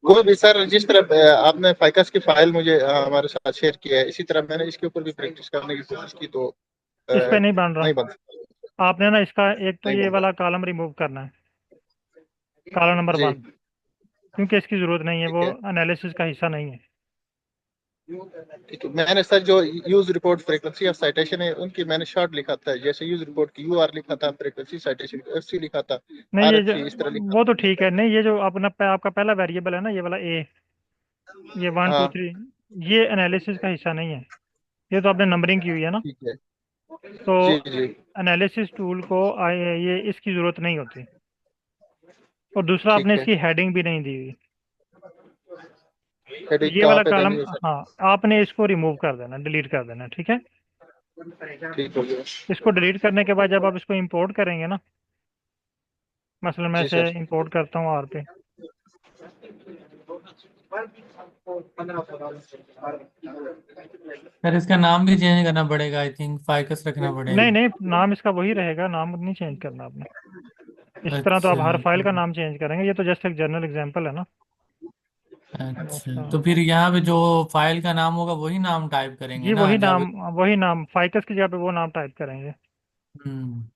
कोई भी सर, जिस तरह आपने फाइकस की फाइल मुझे हमारे साथ शेयर किया है, इसी तरह मैंने इसके ऊपर भी प्रैक्टिस करने की कोशिश की, तो इस पे नहीं बन नहीं रहा। बन सकता, आपने ना इसका एक तो नहीं ये बन वाला सकता। कॉलम रिमूव करना है, कॉलम नंबर जी 1, क्योंकि इसकी ज़रूरत नहीं है, ठीक वो है। एनालिसिस का हिस्सा नहीं है। ठीक है, मैंने सर जो use report frequency of citation है उनकी मैंने शॉर्ट लिखा था, जैसे यूज रिपोर्ट की यूआर लिखा था, फ्रीक्वेंसी साइटेशन एफसी लिखा था, नहीं ये जो, आरएफसी इस तरह लिखा वो था। तो ठीक है, नहीं ये जो अपना आपका पहला वेरिएबल है ना, ये वाला ए, ये 1 2 3, हाँ ये एनालिसिस का हिस्सा नहीं है। ये तो आपने नंबरिंग की हुई है ना। ठीक है। तो जी जी एनालिसिस टूल को ये इसकी ज़रूरत नहीं होती। और दूसरा, आपने ठीक है। इसकी हेडिंग भी नहीं दी हुई। तो हेडिंग ये कहाँ वाला पे कॉलम, देनी है सर? हाँ, आपने इसको रिमूव कर देना, डिलीट कर देना, ठीक है। ठीक हो गया। इसको डिलीट करने के बाद जब आप इसको इंपोर्ट करेंगे ना, मसलन मैं जी इसे सर। इंपोर्ट करता हूँ आर पे। सर इसका नाम भी चेंज करना पड़ेगा, आई थिंक फाइकस रखना नहीं पड़ेगा। नहीं, नाम इसका वही रहेगा, नाम नहीं चेंज करना आपने। इस तरह तो आप अच्छा हर फाइल का नाम चेंज करेंगे, ये तो जस्ट एक जनरल एग्जांपल है ना। अच्छा, अच्छा, तो फिर यहाँ पे जो फाइल का नाम होगा वही नाम टाइप करेंगे जी ना वही नाम, जब। वही नाम फाइकस की जगह पे वो नाम टाइप करेंगे। हम्म।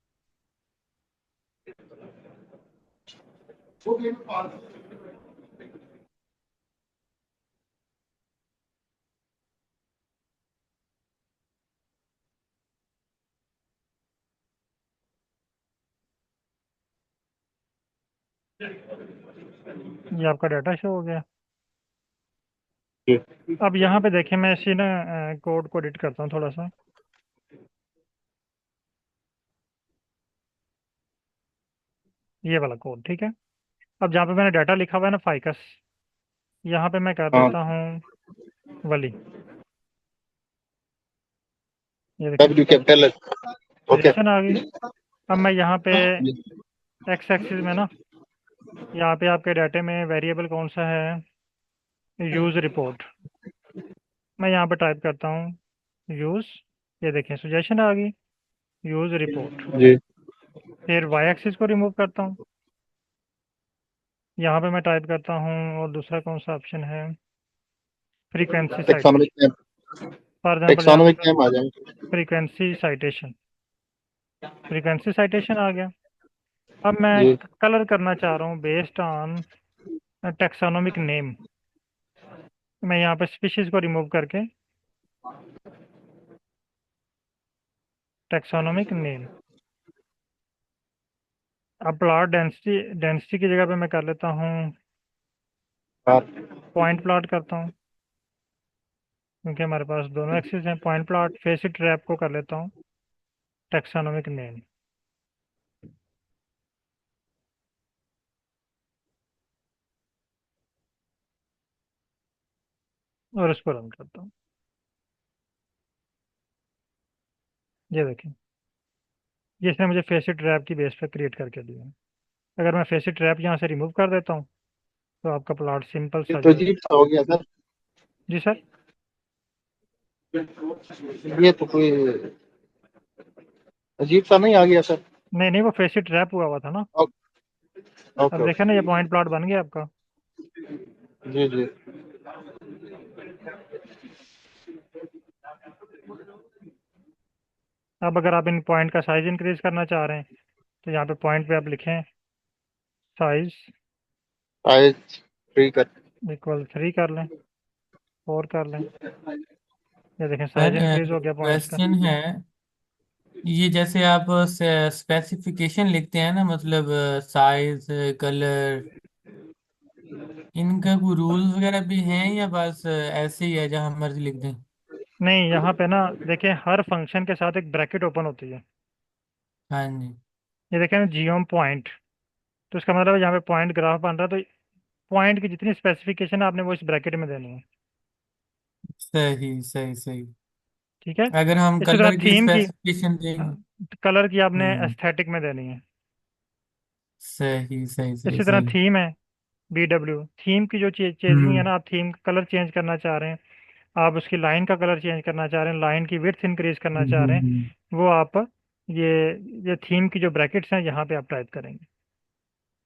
ये आपका डाटा शो हो गया। जी। अब यहाँ पे देखिए, मैं इसी ना कोड को एडिट करता हूँ थोड़ा सा। ये वाला कोड, ठीक है। अब जहाँ पे मैंने डाटा लिखा हुआ है ना फाइकस, यहाँ पे मैं कर हाँ, देता हूँ वली। ये देखिए, डब्ल्यू कैपिटल। ओके। पोजीशन आ गई। अब मैं यहाँ पे जी। एक्स एक्सिस में ना, यहाँ पे आपके डाटे में वेरिएबल कौन सा है, यूज रिपोर्ट। मैं यहाँ पे टाइप करता हूँ यूज, ये देखें सजेशन आ गई, यूज रिपोर्ट। जी। फिर वाई एक्सिस को रिमूव करता हूँ, यहाँ पे मैं टाइप करता हूँ, और दूसरा कौन सा ऑप्शन है, frequency taxonomic citation. Name. For example यहाँ पे टेक्सोनोमिक नेम आ जाएंगे। फ्रीक्वेंसी साइटेशन, फ्रीक्वेंसी साइटेशन आ गया। अब मैं जी। कलर करना चाह रहा हूँ बेस्ड ऑन टेक्सोनोमिक नेम। मैं यहाँ पे स्पीशीज को रिमूव करके टेक्सोनोमिक नेम। अब प्लॉट डेंसिटी, डेंसिटी की जगह पे मैं कर लेता हूँ हाँ। पॉइंट प्लॉट करता हूँ, क्योंकि हमारे पास दोनों एक्सिस हैं। पॉइंट प्लॉट फेसिट ट्रैप को कर लेता हूँ टेक्सोनोमिक नेम, और इसको रन करता हूँ। ये देखें, ये इसने मुझे फेसिट ट्रैप की बेस पे क्रिएट करके दिया है। अगर मैं फेसिट ट्रैप यहाँ से रिमूव कर देता हूँ तो आपका प्लॉट सिंपल ये सा तो जो है। अजीब सा हो गया सर। जी सर। ये तो कोई अजीब सा नहीं आ गया सर। नहीं नहीं, वो फेसिट ट्रैप हुआ हुआ था ना। ओके अब देखा ना, ओके। ये पॉइंट प्लॉट बन गया आपका। जी जी। अब अगर आप इन पॉइंट का साइज इंक्रीज करना चाह रहे हैं तो यहाँ पे पॉइंट पे आप लिखें साइज साइज फ्री कर। इक्वल 3 कर लें, 4 कर लें। ये देखें साइज सर इंक्रीज हो गया पॉइंट्स का। क्वेश्चन है, ये जैसे आप स्पेसिफिकेशन लिखते हैं ना, मतलब साइज, कलर, इनका कोई रूल्स वगैरह भी हैं या बस ऐसे ही है जहां मर्जी लिख दें? नहीं, यहाँ पे ना देखें, हर फंक्शन के साथ एक ब्रैकेट ओपन होती है। हाँ जी। ये देखें जियोम पॉइंट, तो इसका मतलब है यहाँ पे पॉइंट ग्राफ बन रहा है, तो पॉइंट की जितनी स्पेसिफिकेशन है आपने वो इस ब्रैकेट में देनी है। सही सही सही। ठीक है। अगर हम इसी तरह कलर की थीम की, स्पेसिफिकेशन देंगे। कलर की आपने हम्म। एस्थेटिक में देनी है। सही सही सही इसी तरह सही। थीम है, BW थीम की जो चेंजिंग है हम्म ना, आप थीम का कलर चेंज करना चाह रहे हैं, आप उसकी लाइन का कलर चेंज करना चाह रहे हैं, लाइन की विड्थ इंक्रीज करना चाह रहे हम्म। हैं, वो आप ये ये थीम की जो ब्रैकेट्स हैं यहाँ पे आप टाइप करेंगे।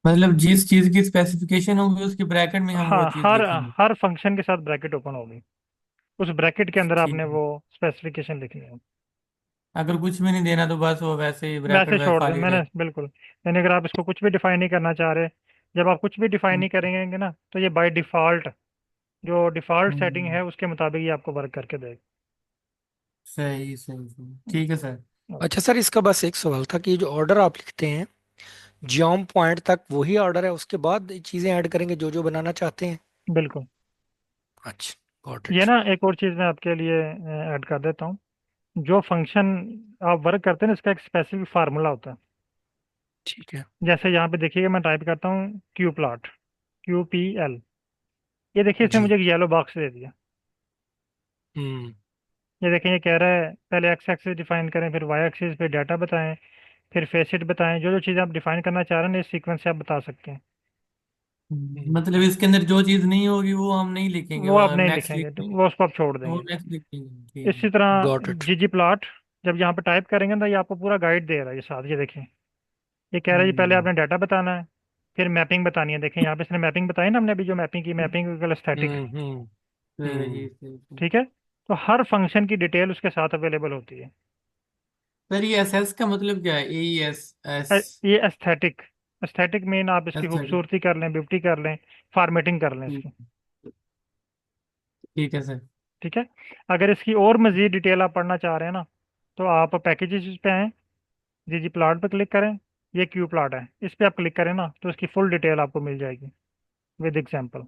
मतलब जिस चीज की स्पेसिफिकेशन होगी उसके ब्रैकेट में हम वो हाँ, चीज हर लिखेंगे। हर फंक्शन के साथ ब्रैकेट ओपन होगी, उस ब्रैकेट के अंदर ठीक आपने है। वो स्पेसिफिकेशन लिखनी है। अगर कुछ भी नहीं देना तो बस वो वैसे ही ब्रैकेट वैसे वैसे छोड़ दें, खाली मैंने रहे। बिल्कुल, यानी अगर आप इसको कुछ भी डिफाइन नहीं करना चाह रहे, जब आप कुछ भी डिफाइन हम्म नहीं करेंगे ना, तो ये बाय डिफ़ॉल्ट जो डिफ़ॉल्ट सेटिंग हम्म। है उसके मुताबिक ये आपको वर्क करके देगा। सही सही सही, ठीक है सर। ओके। अच्छा सर, इसका बस एक सवाल था कि ये जो ऑर्डर आप लिखते हैं जियोम पॉइंट तक वही ऑर्डर है, उसके बाद चीजें ऐड करेंगे जो जो बनाना चाहते हैं? बिल्कुल। अच्छा, गॉट ये इट। ना एक और चीज़ मैं आपके लिए ऐड कर देता हूँ। जो फंक्शन आप वर्क करते हैं ना, इसका एक स्पेसिफिक फार्मूला होता है। ठीक है। जैसे यहाँ पे देखिएगा, मैं टाइप करता हूँ क्यू प्लॉट, QPL। ये देखिए, इसने जी। मुझे एक येलो बॉक्स दे दिया। हम्म। ये देखें, ये कह रहा है पहले एक्स एक्सिस डिफाइन करें, फिर वाई एक्सिस, फिर डाटा बताएं, फिर फेसिट बताएं। जो जो चीज़ें आप डिफाइन करना चाह रहे हैं, इस सीक्वेंस से आप बता सकते हैं। हम्म। मतलब इसके अंदर जो चीज नहीं होगी वो हम नहीं लिखेंगे, वो आप वो नहीं नेक्स्ट लिखेंगे, तो लिखेंगे। वो उसको आप छोड़ वो देंगे। नेक्स्ट लिखेंगे, ठीक है। इसी तरह गॉट इट। ggplot, जब यहाँ पे टाइप करेंगे ना, ये आपको पूरा गाइड दे रहा है ये साथ। ये देखें, ये कह रहा है जी पहले हम्म। आपने डाटा बताना है, फिर मैपिंग बतानी है। देखें यहाँ पे इसने मैपिंग बताई ना, हमने अभी जो मैपिंग की, मैपिंग स्टैटिक। हम्म। हम्म। सही हम्म। सही सही। ठीक है। तो हर फंक्शन की डिटेल उसके साथ अवेलेबल होती है। सर ये एस एस का मतलब क्या है? AES? ये एस्थेटिक, एस्थेटिक मीन आप इसकी अच्छा। खूबसूरती कर लें, ब्यूटी कर लें, फॉर्मेटिंग कर लें इसकी। ठीक है सर। ठीक है। अगर इसकी और मज़ीद डिटेल आप पढ़ना चाह रहे हैं ना, तो आप पैकेजेस पे आएँ, ggplot पे क्लिक करें। ये क्यू प्लॉट है, इस पे आप क्लिक करें ना, तो इसकी फुल डिटेल आपको मिल जाएगी विद एग्जांपल।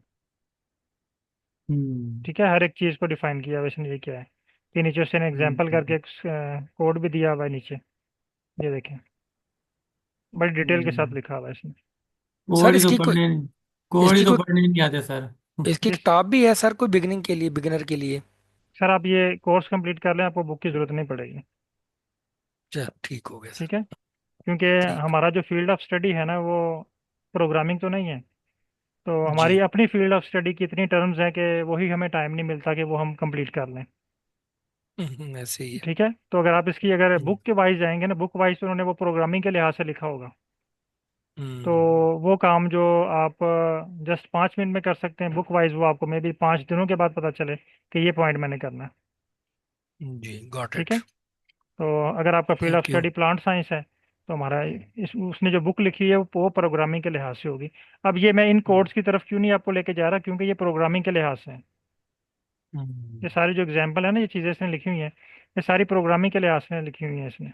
हम्म। ठीक है, हर एक चीज़ को डिफाइन किया हुआ इसने, ये क्या है। फिर नीचे उसने एग्जाम्पल करके एक कोड भी दिया हुआ है नीचे, ये देखें, बड़ी डिटेल के साथ लिखा हुआ है इसने। सर कोड ही तो पढ़ने कोड ही इसकी तो कोई पढ़ने नहीं आते सर। इसकी जिस किताब भी है सर, कोई बिगनिंग के लिए, बिगिनर के लिए? सर आप ये कोर्स कंप्लीट कर लें, आपको बुक की ज़रूरत नहीं पड़ेगी। चल ठीक हो गया सर। ठीक है, क्योंकि ठीक। हमारा जो फील्ड ऑफ स्टडी है ना, वो प्रोग्रामिंग तो नहीं है। तो जी। हमारी अपनी फील्ड ऑफ स्टडी की इतनी टर्म्स हैं कि वही हमें टाइम नहीं मिलता कि वो हम कंप्लीट कर लें। ऐसे ही है। ठीक है, तो अगर आप इसकी अगर हम्म, बुक के वाइज जाएंगे ना, बुक वाइज तो उन्होंने वो प्रोग्रामिंग के लिहाज से लिखा होगा। तो हम्म, वो काम जो आप जस्ट 5 मिनट में कर सकते हैं, बुक वाइज वो आपको मे बी 5 दिनों के बाद पता चले कि ये पॉइंट मैंने करना है। जी गॉट ठीक इट। है, तो अगर आपका field of thank you. Study plant science है, तो हमारा इस उसने जो बुक लिखी है वो प्रोग्रामिंग के लिहाज से होगी। अब ये मैं इन कोड्स की तरफ क्यों नहीं आपको लेके जा रहा, क्योंकि ये प्रोग्रामिंग के लिहाज से है। ये सारी जो एग्जाम्पल है ना, ये चीज़ें इसने लिखी हुई हैं, ये सारी प्रोग्रामिंग के लिहाज से लिखी हुई हैं इसने।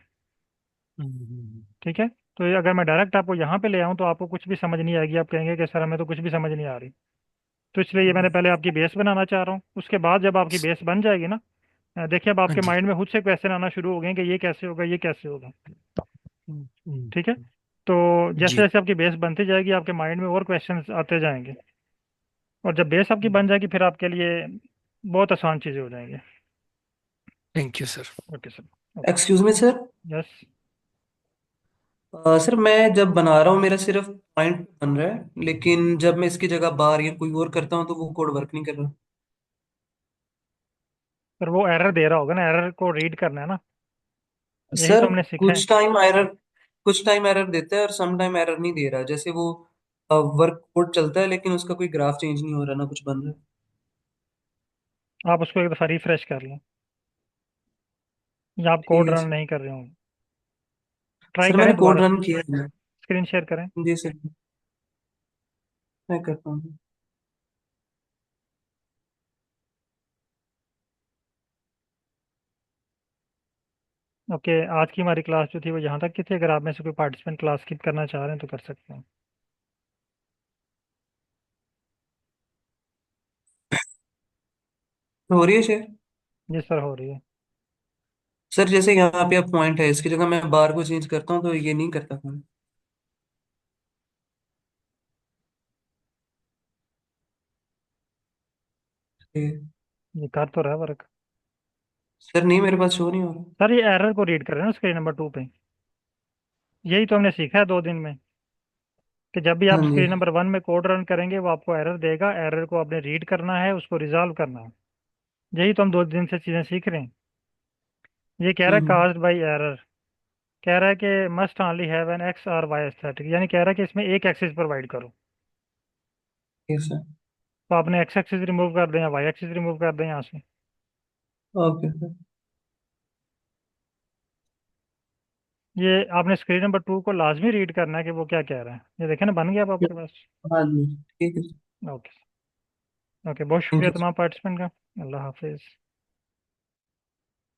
ठीक है, तो ये अगर मैं डायरेक्ट आपको यहाँ पे ले आऊँ तो आपको कुछ भी समझ नहीं आएगी, आप कहेंगे कि सर हमें तो कुछ भी समझ नहीं आ रही। तो इसलिए ये मैंने पहले आपकी बेस बनाना चाह रहा हूँ, उसके बाद जब आपकी बेस बन जाएगी ना, देखिए अब हाँ आपके जी। माइंड में खुद से क्वेश्चन आना शुरू हो गए कि ये कैसे होगा, ये कैसे होगा। हम्म, ठीक है, तो जैसे जी। जैसे आपकी बेस बनती जाएगी, आपके माइंड में और क्वेश्चंस आते जाएंगे, और जब बेस आपकी बन जाएगी फिर आपके लिए बहुत आसान चीज़ें हो जाएंगी। Thank you sir. Okay sir. Okay. Excuse me sir. Yes. Sir मैं जब बना रहा हूँ मेरा सिर्फ पॉइंट बन रहा है, लेकिन जब मैं इसकी जगह बार या कोई और करता हूँ तो वो कोड वर्क नहीं कर रहा। सर वो एरर दे रहा होगा ना, एरर को रीड करना है ना, यही तो सर हमने सीखा है। कुछ टाइम एरर देता है और सम टाइम एरर नहीं दे रहा। जैसे वो वर्क कोड चलता है लेकिन उसका कोई ग्राफ चेंज नहीं हो रहा, ना कुछ बन रहा है। आप उसको एक दफ़ा रिफ्रेश कर लें, या आप ठीक कोड है रन सर। नहीं कर रहे होंगे, ट्राई सर मैंने करें कोड दोबारा से, रन किया है। स्क्रीन शेयर करें। जी सर, मैं करता हूँ। ओके, आज की हमारी क्लास जो थी वो यहाँ तक की थी। अगर आप में से कोई पार्टिसिपेंट क्लास स्किप करना चाह रहे हैं तो कर सकते हैं। तो हो रही है शेयर? जी सर, हो रही है। सर जैसे यहाँ पे अब पॉइंट है, इसकी जगह मैं बार को चेंज करता हूँ तो ये नहीं करता काम। ठीक। ये कर तो रहा है वर्क। सर नहीं, मेरे पास शो नहीं हो रहा। सर ये एरर को रीड कर रहे हैं ना स्क्रीन नंबर 2 पे, यही तो हमने सीखा है 2 दिन में, कि जब भी आप हाँ जी। स्क्रीन नंबर 1 में कोड रन करेंगे वो आपको एरर देगा, एरर को आपने रीड करना है, उसको रिजॉल्व करना है। यही तो हम 2 दिन से चीज़ें सीख रहे हैं। ये कह रहा है हम्म। काज्ड बाई एरर, कह रहा है कि must only have an x और वाई एस्थेटिक, यानी कह रहा है कि इसमें एक एक्सिस प्रोवाइड करो। ठीक सर। तो आपने एक्स एक्सिस रिमूव कर दें या वाई एक्सिस रिमूव कर दें यहाँ से। Okay sir. ये आपने स्क्रीन नंबर 2 को लाजमी रीड करना है कि वो क्या कह रहा है। ये देखें ना, बन गया अब आपके पास। हाँ जी, ठीक है। ओके। ओके, बहुत थैंक शुक्रिया यू। तमाम पार्टिसिपेंट का। अल्लाह हाफिज़।